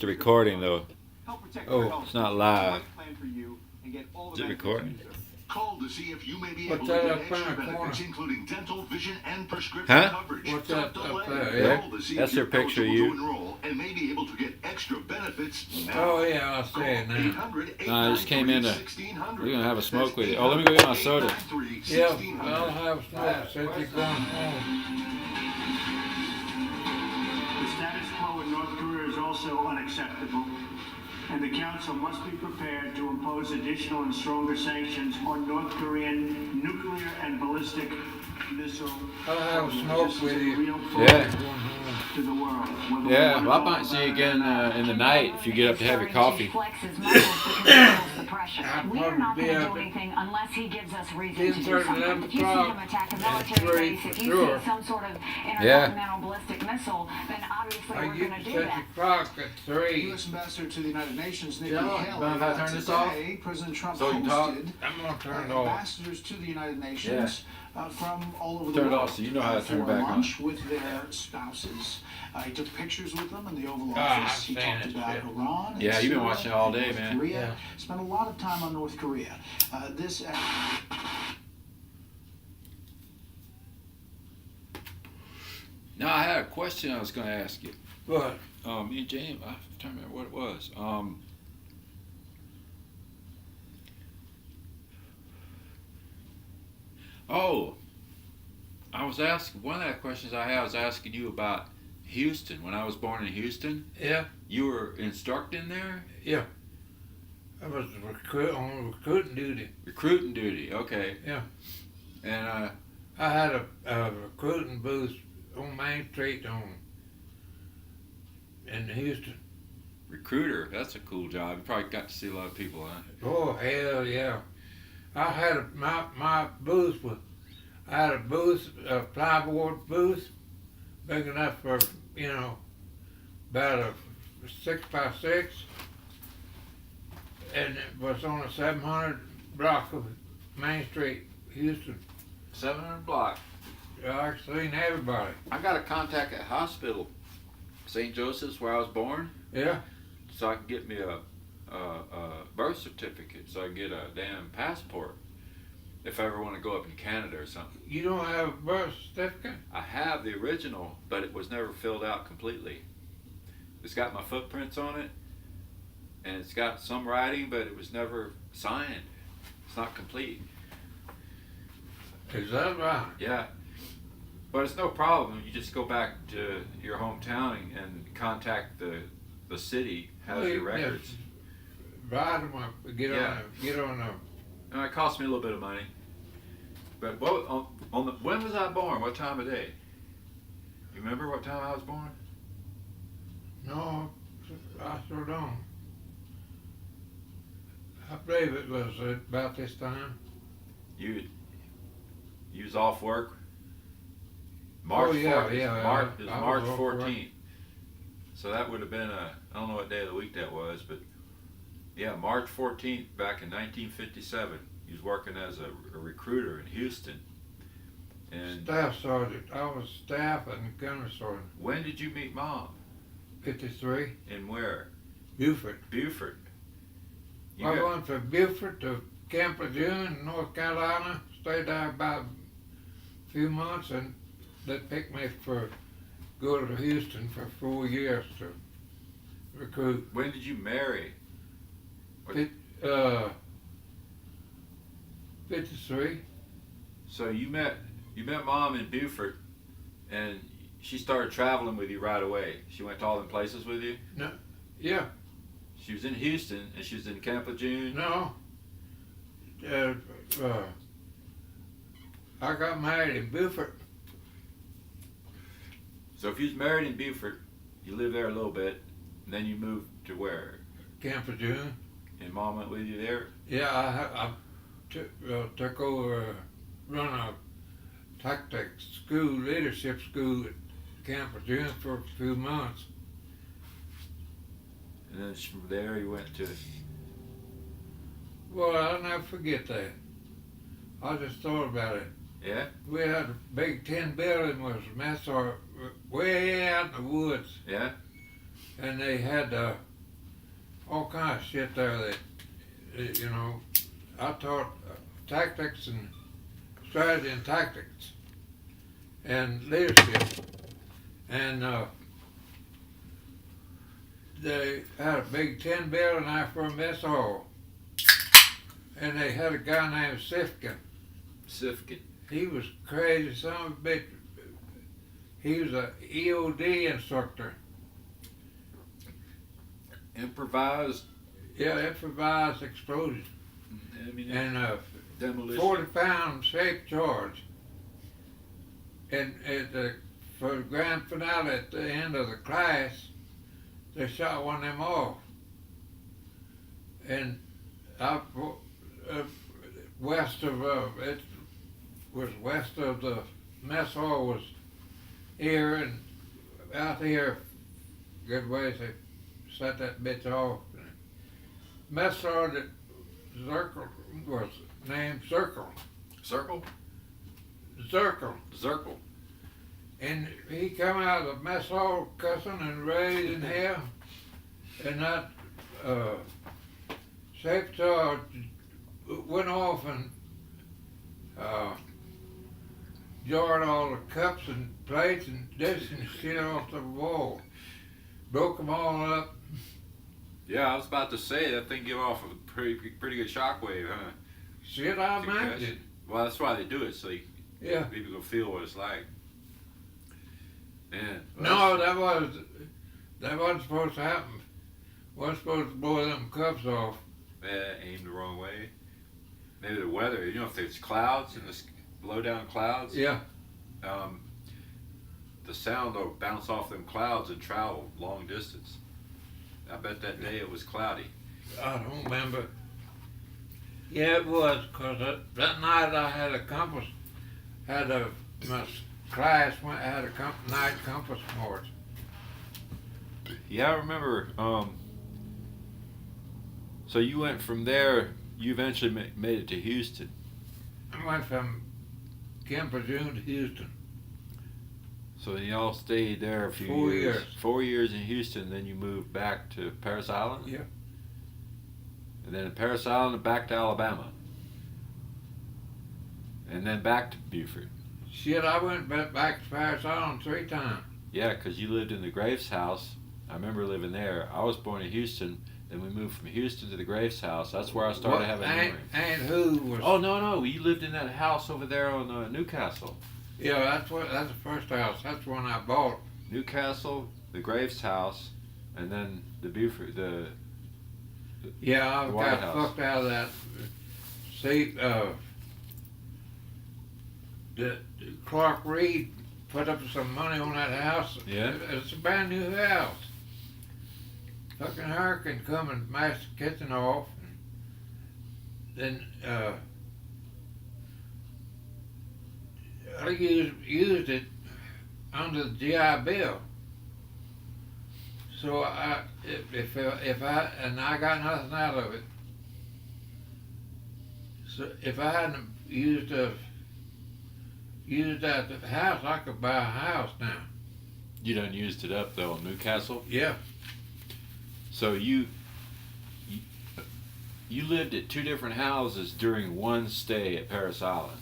the recording though. Oh, it's not live. Is it recording? Call to see if you may be What's able to that get up there in extra the corner? benefits, including dental, vision, and prescription Huh? coverage. What's Don't that up delay. there? Yeah. Call to see That's if you're their picture of eligible you. to enroll and may be able to get extra benefits now. Oh yeah, I see it now. 800 No, I just came in to- 1600. We're gonna have a smoke with you. Oh, let me go get my soda. Yeah, I'll have smoke since you're going home. The status quo in North Korea is also unacceptable, and the Council must be prepared to impose additional and stronger sanctions on North Korean nuclear and ballistic missile. I'll have smoke with you. Real Yeah. threat to the world. whether we Yeah, want well, I to might talk see you about it or again not. in the night if you get up to have your coffee. Flex his muscles because he feels the pressure. I'll We are not probably going be to up do at anything unless he gives us reason to do 10:30, something. 11 If you see o'clock, him attack a and military 3 base, if for you sure. see some sort of Yeah. intercontinental ballistic missile, then obviously I we're get going to to do set that. the clock at 3. U.S. Ambassador to the United Nations, Nikki Yeah, Haley. mind if I turn this off? Today, President Trump So you can talk? hosted I'm gonna turn it off. ambassadors to the United Nations from all over the Turn it world. off so you know how to turn it for back on. lunch with their spouses. He took pictures with them in the Oval Ah, Office. He man, talked it's about good. Iran. and Yeah, you've been Syria watching it all and day, North man. Korea. Yeah. Spent a lot of time on North Korea. This. Now I had a question I was going to ask you. What? Me and James, I can't remember what it was. Oh, I was asking, one of the questions I had was asking you about Houston. When I was born in Houston, Yeah, you were instructing there? yeah. I was on recruiting duty. Recruiting duty, okay. Yeah. And, I had a recruiting booth on Main Street in Houston. recruiter, that's a cool job. You probably got to see a lot of people, huh? Oh hell yeah! I had my booth was I had a booth, a plyboard booth, big enough for about a 6x6, and it was on a 700 block of Main Street, Houston. 700 block. I seen everybody. I got a contact at hospital, St. Joseph's, where I was born, Yeah. so I can get me a birth certificate, so I can get a damn passport if I ever want to go up in Canada or something. You don't have a birth certificate? I have the original, but it was never filled out completely. It's got my footprints on it, and it's got some writing, but it was never signed. It's not complete. Is that right? Yeah. But it's no problem. You just go back to your hometown and contact the city, has Well, your yeah. records. Write them up. Get on a. And it cost me a little bit of money. But what, when was I born? What time of day? You remember what time I was born? No, I sure don't. I believe it was about this time. You was off work. March Oh, yeah, 4th. yeah, March, I- it was I was March off work. 14th. So that would have been I don't know what day of the week that was, but yeah, March 14th back in 1957. He was working as a recruiter in Houston. And Staff sergeant. I was staff and gunner sergeant. when did you meet Mom? 53. And where? Beaufort. Beaufort. You I got- went from Beaufort to Camp Lejeune, North Carolina. Stayed there about a few months, and they picked me for go to Houston for 4 years to recruit. when did you marry? 53. So you met Mom in Beaufort, and she started traveling with you right away. She went to all them places with you. Yeah. She was in Houston, and she was in Camp Lejeune. No. I got married in Beaufort. So if you was married in Beaufort, you lived there a little bit, and then you moved to where? Camp Lejeune. And Mom went with you there? Yeah, I took over, run a tactics school, leadership school at Camp Lejeune for a few months. And then from there you went to... Well, I'll never forget that. I just thought about it. Yeah? We had a big tin building, was way out in the woods, Yeah? and they had all kinds of shit there that, you know, I taught tactics and strategy and tactics and leadership. And they had a big tin building there for a mess hall. And they had a guy named Sifkin. Sifkin. He was crazy, son of a bitch. He was a EOD instructor. Improvised. Yeah, improvised explosion. Ammunition. And Demolition. 40-pound shape charge. And for the grand finale at the end of the class, they shot one of them off. And west of it was west of the mess hall was here, and out here good ways they set that bitch off. Mess hall that Zirkle was named Circle. Circle? Zirkle. Zirkle. And he come out of the mess hall cussing and raising hell, and that shape charge went off and jarred all the cups and plates and dishes and shit off the wall. Broke them all up. Yeah, I was about to say that thing give off a pretty good shockwave, huh? Shit, I Concussion. imagined. Well, that's why they do it, so Yeah. people can feel what it's like. Man. No, that wasn't supposed to happen. Wasn't supposed to blow them cups off. Aimed the wrong way. Maybe the weather. You know, if there's clouds and blow down clouds. Yeah. The sound will bounce off them clouds and travel long distance. I bet that day it was cloudy. I don't remember. Yeah, it was, because that night I had my class had a night compass march. Yeah, I remember. So you went from there. You eventually made it to Houston. I went from Camp Lejeune to Houston. So then y'all stayed there a few 4 years. years. 4 years in Houston. Then you moved back to Parris Island. Yeah. And then Parris Island back to Alabama. And then back to Beaufort. Shit, I went back to Parris Island 3 times. Yeah, because you lived in the Graves house. I remember living there. I was born in Houston. Then we moved from Houston to the Graves house. That's where I started having memory. Aunt Who was. Oh no! You lived in that house over there on Newcastle. Yeah, that's the first house. That's the one I bought. Newcastle, the Graves house, and then the Beaufort. Yeah, I The White got House. fucked out of that. See, the Clark Reed put up some money on that house. Yeah. It's a brand new house. Fucking hurricane come and smashed the kitchen off. And then I used it under the GI Bill. So if I got nothing out of it. So if I hadn't used that house, I could buy a house now. You done used it up though in Newcastle. Yeah. So you lived at 2 different houses during one stay at Parris Island.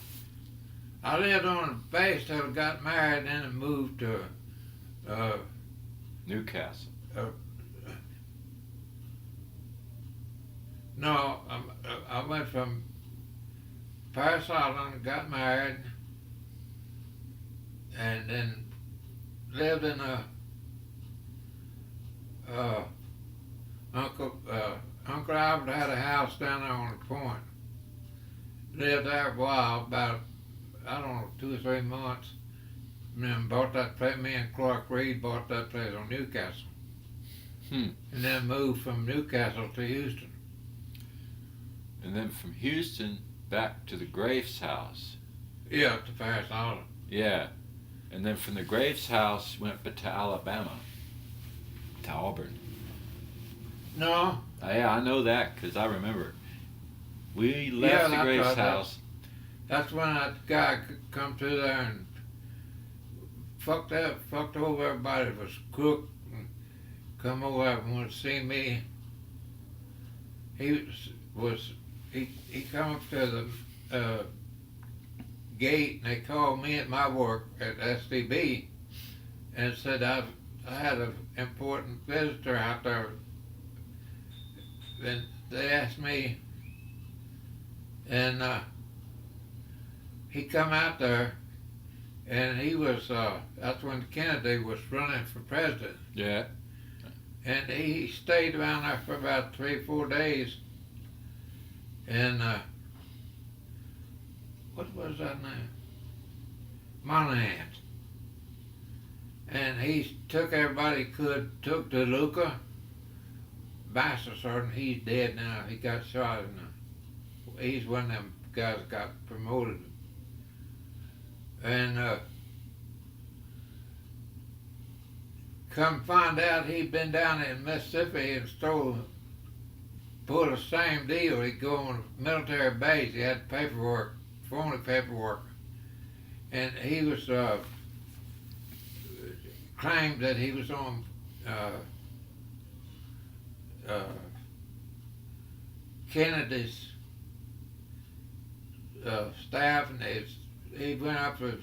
I lived on the base till I got married, and then moved to Newcastle. No, I went from Parris Island, got married, and then lived in Uncle Albert had a house down there on the point. Lived there a while, about, I don't know, 2 or 3 months. And then bought that place, me and Clark Reed bought that place on Newcastle. And then moved from Newcastle to Houston. And then from Houston back to the Graves house. Yeah, to Parris Island. Yeah. And then from the Graves house went to Alabama. To Auburn. No, Yeah, I know that because I remember. We left the that's Graves right, house. that's when that guy come through there and fucked over everybody that was crook and come over and wanted to see me. he come up to the gate, and they called me at my work at SDB and said I had an important visitor out there. And they asked me, and he come out there, and he was, that's when Kennedy was running for president. Yeah. And he stayed around there for about 3 or 4 days. And what was that name? Monahan. And he took everybody he could, took DeLuca, Bastard, he's dead now. He got shot he's one of them guys that got promoted. And come find out he'd been down in Mississippi and pulled the same deal. He'd go on a military base. He had paperwork, phony paperwork. And he was claimed that he was on Kennedy's staff, and he went up to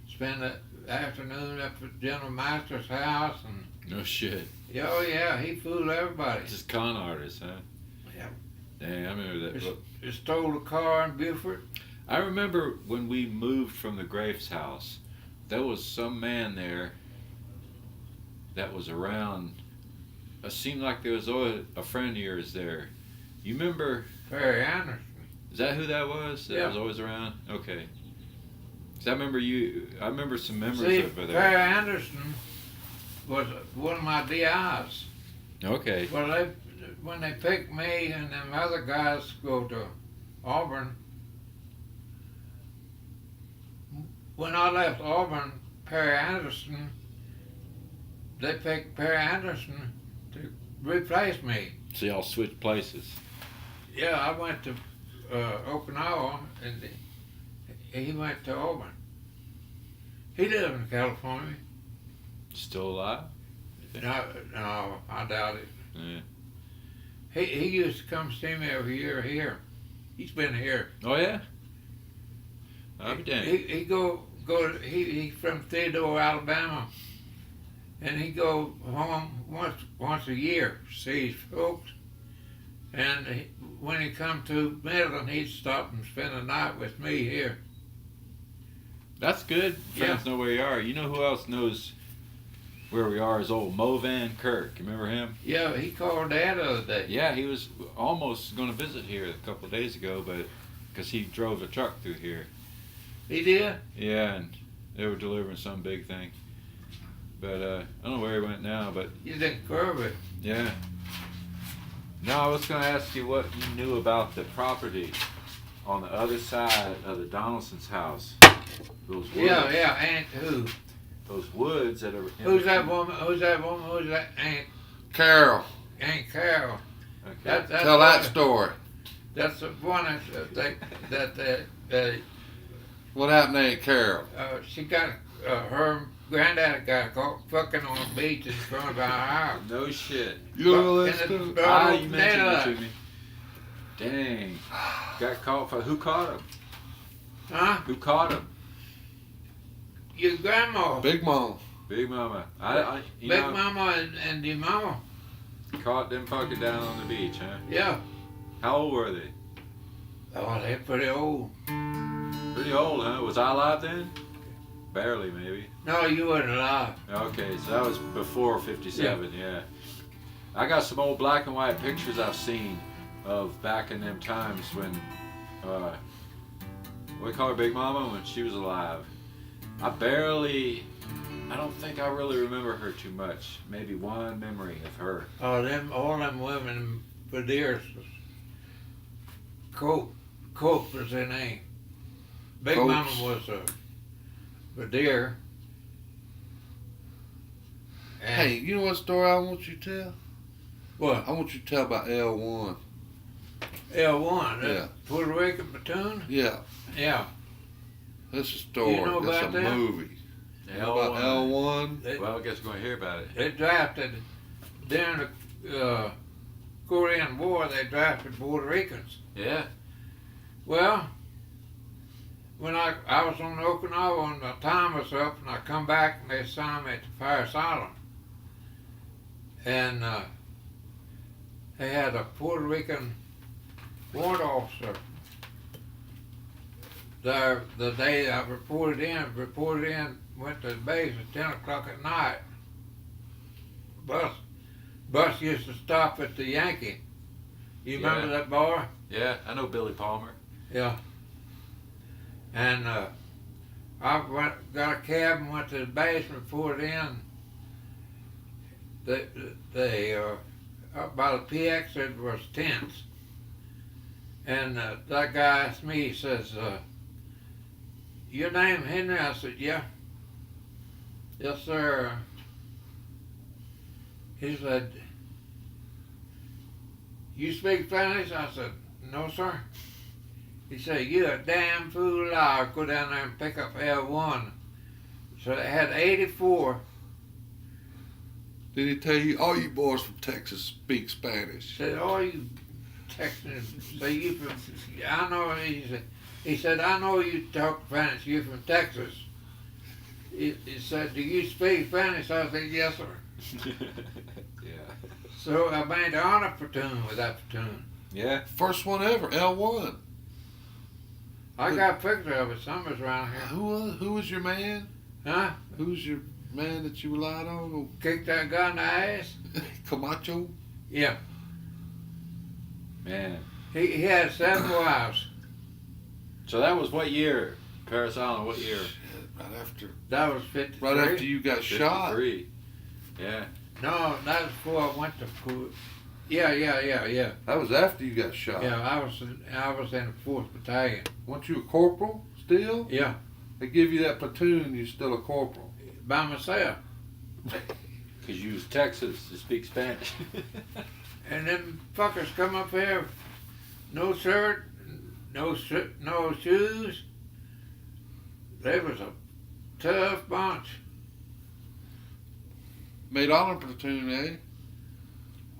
spend the afternoon up at General Master's house, and No shit. oh yeah, he fooled everybody. Just con artist, huh? Yeah. Dang, I remember that. He stole a car in Beaufort. I remember when we moved from the Graves house, there was some man there that was around. It seemed like there was always a friend of yours there. You remember? Perry Anderson. Is that who that was? That Yeah. was always around? Okay. 'Cause I remember some memories See, over there. Perry Anderson was one of my DIs. Okay. Well, when they picked me and them other guys to go to Auburn, when I left Auburn, Perry Anderson, they picked Perry Anderson to replace me. So y'all switched places. Yeah, I went to Okinawa, and he went to Auburn. He lived in California. Still alive? No, I doubt it. Yeah. He used to come see me every year here. He's been here. Oh yeah. I'll be damned. He from Theodore, Alabama, and he go home once a year to see his folks. And when he come to Midland, he'd stop and spend the night with me here. That's good. Friends Yeah. know where you are. You know who else knows where we are? Is old Mo Van Kirk. You remember him? Yeah, he called Dad the other day. Yeah, he was almost going to visit here a couple of days ago, but because he drove a truck through here. He did? Yeah, and they were delivering some big thing. But I don't know where he went now, but He's in Kirby. yeah. No, I was going to ask you what you knew about the property on the other side of the Donaldson's house. Those woods. Yeah, Aunt who? Those woods that are. Who's that woman? Who's that Aunt Carol, Aunt Carol? Okay. That's tell that story. That's the one that What happened to Aunt Carol? she got her granddad got caught fucking on the beach in front of our house. No shit. You know And that it- story? Ah, you mentioned Nana. it to me. Dang. Got caught for who caught him? Huh? Who caught him? Your grandma. Big Mom. Big Mama. You Big know, Mama and your mama. caught them fucking down on the beach, huh? Yeah. How old were they? Oh, they're pretty old. Pretty old, huh? Was I alive then? Barely, maybe. No, you weren't alive. Okay, so that was before 57, yeah. I got some old black and white pictures I've seen of back in them times when, we call her Big Mama, when she was alive. I don't think I really remember her too much. Maybe one memory of her. Oh, all them women, Badirs, Cope was their name. Big Copes. Mama was a Badir. Hey, you know what story I want you to tell? What? I want you to tell about L1. L1, Yeah. Puerto Rican platoon? Yeah, Yeah. that's a story. You know That's about a that? movie. You know about L1? They, Well, I guess we're going to hear about it. they drafted during the Korean War, they drafted Puerto Ricans. Yeah. Well, when I was on Okinawa and my time was up, and I come back and they assigned me to Parris Island, and they had a Puerto Rican warrant officer there the day I reported in, went to the base at 10 o'clock at night. Bus used to stop at the Yankee. You remember Yeah. that bar? Yeah, I know Billy Palmer. Yeah. And I got a cab and went to the base and reported in. Up by the PX there was tents. And that guy asked me, he says, your name Henry? I said, yeah. Yes, sir. He said, you speak Spanish? I said, no, sir. He said, you're a damn fool liar. Go down there and pick up L1. So they had 84. Did he tell you all you boys from Texas speak Spanish? Said, oh, you Texans, say you from, I know, he said, I know you talk Spanish, you from Texas. He said, do you speak Spanish? I said, yes, sir. Yeah. So I made the honor platoon with that platoon. Yeah. First one ever, L1. I got a picture of it somewhere's around here. Who was your man? Huh? Who was your man that you relied on? Kicked that guy in the ass? Camacho? Yeah. Man. He had 7 wives. So that was what year? Parris Island, what year? Right after. That was 53. Right after you got shot. 53. Yeah. No, that was before I went to Kuwait. Yeah. That was after you got shot. Yeah, I was in the 4th Battalion. Weren't you a corporal still? Yeah, They give you that platoon, you're still a corporal. by myself. Because you was Texas to speak Spanish. And them fuckers come up here, no shirt, no shoes. They was a tough bunch. Made honor platoon, eh?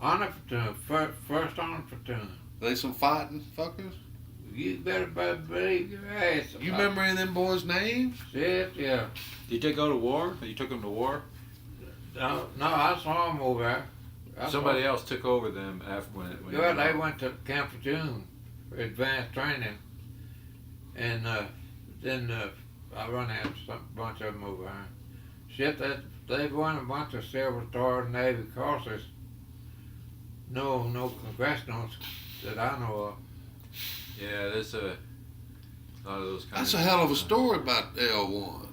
Honor platoon, first honor platoon. They some fighting fuckers? You better believe your ass. You remember any of them boys' names? Shit, yeah. Did you go to war? You took them to war? No, I saw them over there. Somebody else took over them after when you Yeah, went they out. went to Camp Lejeune for advanced training, and then I run into some bunch of them over there. Shit, they've won a bunch of Silver Star Navy Crosses. No congressionals that I know of. Yeah, there's a lot of those kind That's of. a hell of a story about L1.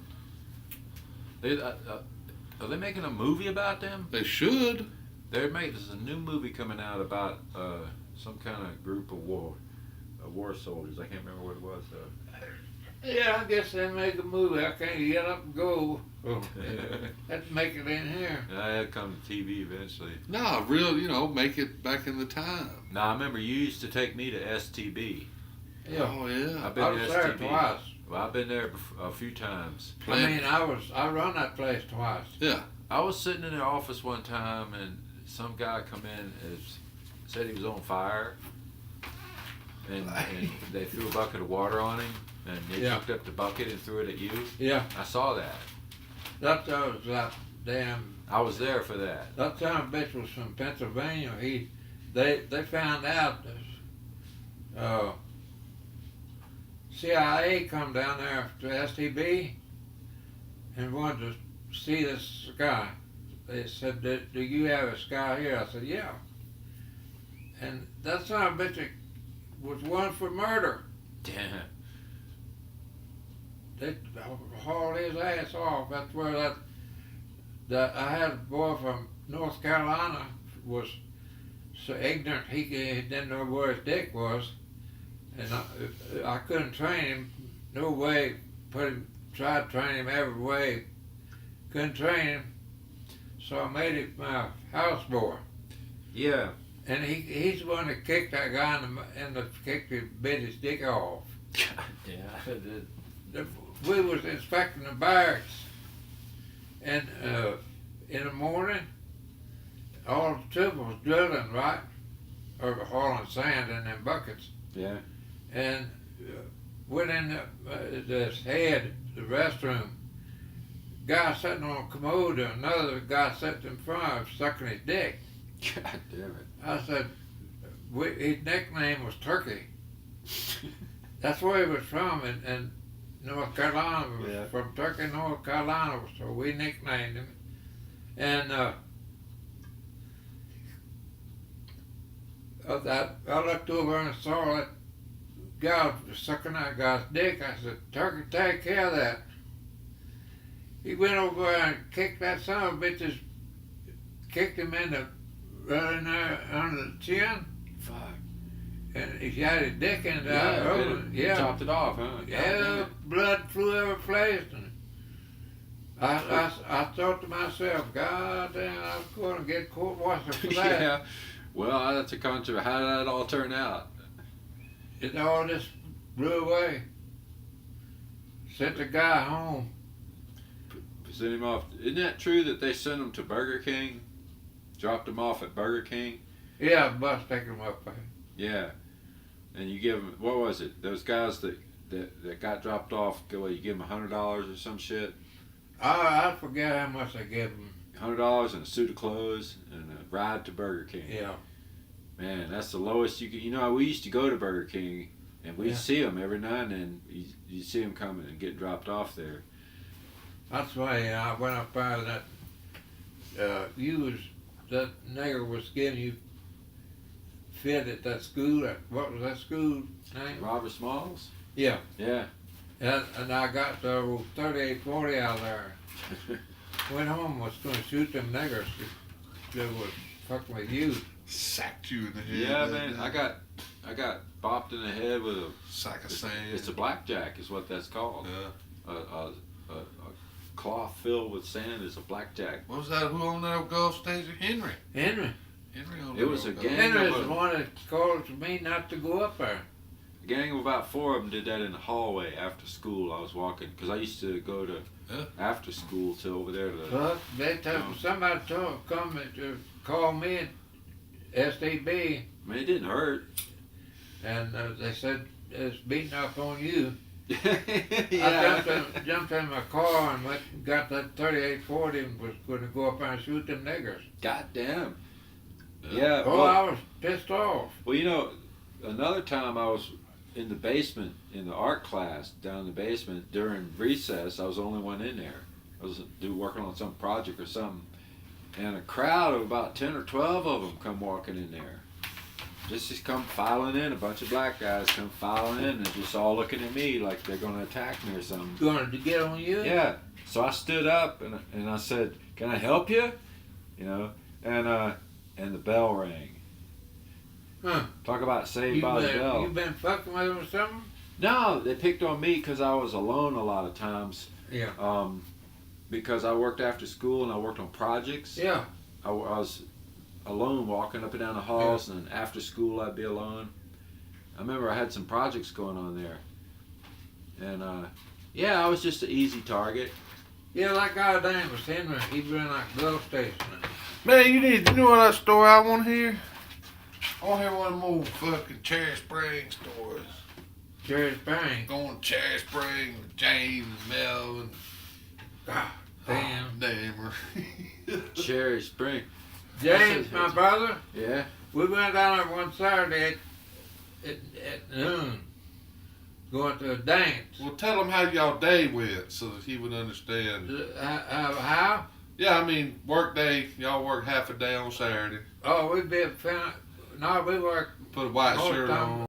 Are they making a movie about them? They should. There's a new movie coming out about some kind of group of war soldiers. I can't remember what it was though. Yeah, I guess they make a movie. I can't get up and go. Let's make it in here. That'll come to TV eventually. No, make it back in the time. Now I remember you used to take me to STB. Yeah, Oh, yeah. I've been I to was there STB. twice. Well, I've been there a few times. I mean, I run that place twice. Yeah. I was sitting in the office one time and some guy come in and said he was on fire, and they threw a bucket of water on him, and they Yeah. picked up the bucket and threw it at you. Yeah, I saw that. that was that damn. I was there for that. That son of a bitch was from Pennsylvania. They found out that CIA come down there to STB and wanted to see this guy. They said, do you have a sky here? I said, yeah. And that son of a bitch was one for murder. Damn. They hauled his ass off. That's where that I had a boy from North Carolina was so ignorant he didn't know where his dick was, and I couldn't train him. No way. Tried to train him every way. Couldn't train him, so I made him my houseboy. Yeah. And he's the one that kicked that guy bit his dick off. Yeah, I did. We was inspecting the barracks, and in the morning, all the troopers was drilling, right? or hauling sand in them buckets, Yeah. and went in this head, the restroom. Guy sitting on a commode, and another guy sitting in front of him, sucking his dick. God damn it. I said, his nickname was Turkey. That's where he was from, in North Carolina. He was Yeah. from Turkey, North Carolina, so we nicknamed him. And I looked over and saw that guy was sucking that guy's dick. I said, Turkey, take care of that. He went over there and kicked that son of a bitch, kicked him in the, right in there under the chin, Fuck. and he had his dick in there. Yeah. Chopped it off, huh? God damn Yeah, it. blood flew every place. And I thought to myself, God damn, I was going to get court martial for that. Yeah. Well, that's a contra. How did that all turn out? It all just blew away. Sent the guy home. Sent him off. Isn't that true that they sent him to Burger King? Dropped him off at Burger King? Yeah, bus taking him up there. Yeah. And you give them, what was it? Those guys that got dropped off, you give them $100 or some shit? I forget how much I gave him. $100 and a suit of clothes and a ride to Burger King. Yeah. Man, that's the lowest you could. You know, we used to go to Burger King, and we'd Yeah. see them every now and then. You see them coming and get dropped off there. That's why I went up there that that nigger was giving you fit at that school. What was that school name? Robert Smalls? Yeah. Yeah. And I got the 3840 out there. Went home, was going to shoot them niggers that was fucking with you. Sacked you in the head. Yeah, didn't man. it? I got bopped in the head with a. Sack of sand. It's a blackjack, is what that's called. Yeah. A cloth filled with sand is a blackjack. What was that? Who owned that Gulf station? Henry. Henry. Henry owned It was that a Gulf. gang. Henry's of the one that called to me not to go up there. A gang of about 4 of them did that in the hallway after school. I was walking because I used to go to Yeah. after school to over there to the. But they somebody come to call me at SDB, I mean, it didn't hurt. and they said it's beating up on you. Yeah. I jumped in my car and went and got that 3840 and was going to go up there and shoot them niggers. God damn. Yeah. Oh, Well, I was pissed off. well, you know, another time I was in the basement in the art class down in the basement during recess. I was the only one in there. I was working on some project or something, and a crowd of about 10 or 12 of them come walking in there. Just come filing in. A bunch of black guys come filing in and just all looking at me like they're going to attack me or something. Going to get on you? Yeah. So I stood up and I said, "Can I help you?" You know, and the bell rang. Huh. Talk about saved by the bell. You been fucking with them or something? No, they picked on me because I was alone a lot of times. Yeah. Because I worked after school and I worked on projects. Yeah. I was alone walking up and down the halls, and after school I'd be alone. I remember I had some projects going on there. And yeah, I was just an easy target. Yeah, that guy name was Henry. He ran that Gulf station. Man, you know what story I want to hear? I want to hear one of them old fucking Cherry Springs stories. Jerry Spang. Going to Cherry Springs with James and Melvin. God damn. Damn. Cherry Spring. James, my brother, Yeah. we went down there one Saturday at noon, going to a dance. Well, tell him how y'all day went so that he would understand. How? Yeah, I mean, work day. Y'all work half a day on Saturday. Oh, we worked Put a white All the shirt time. on.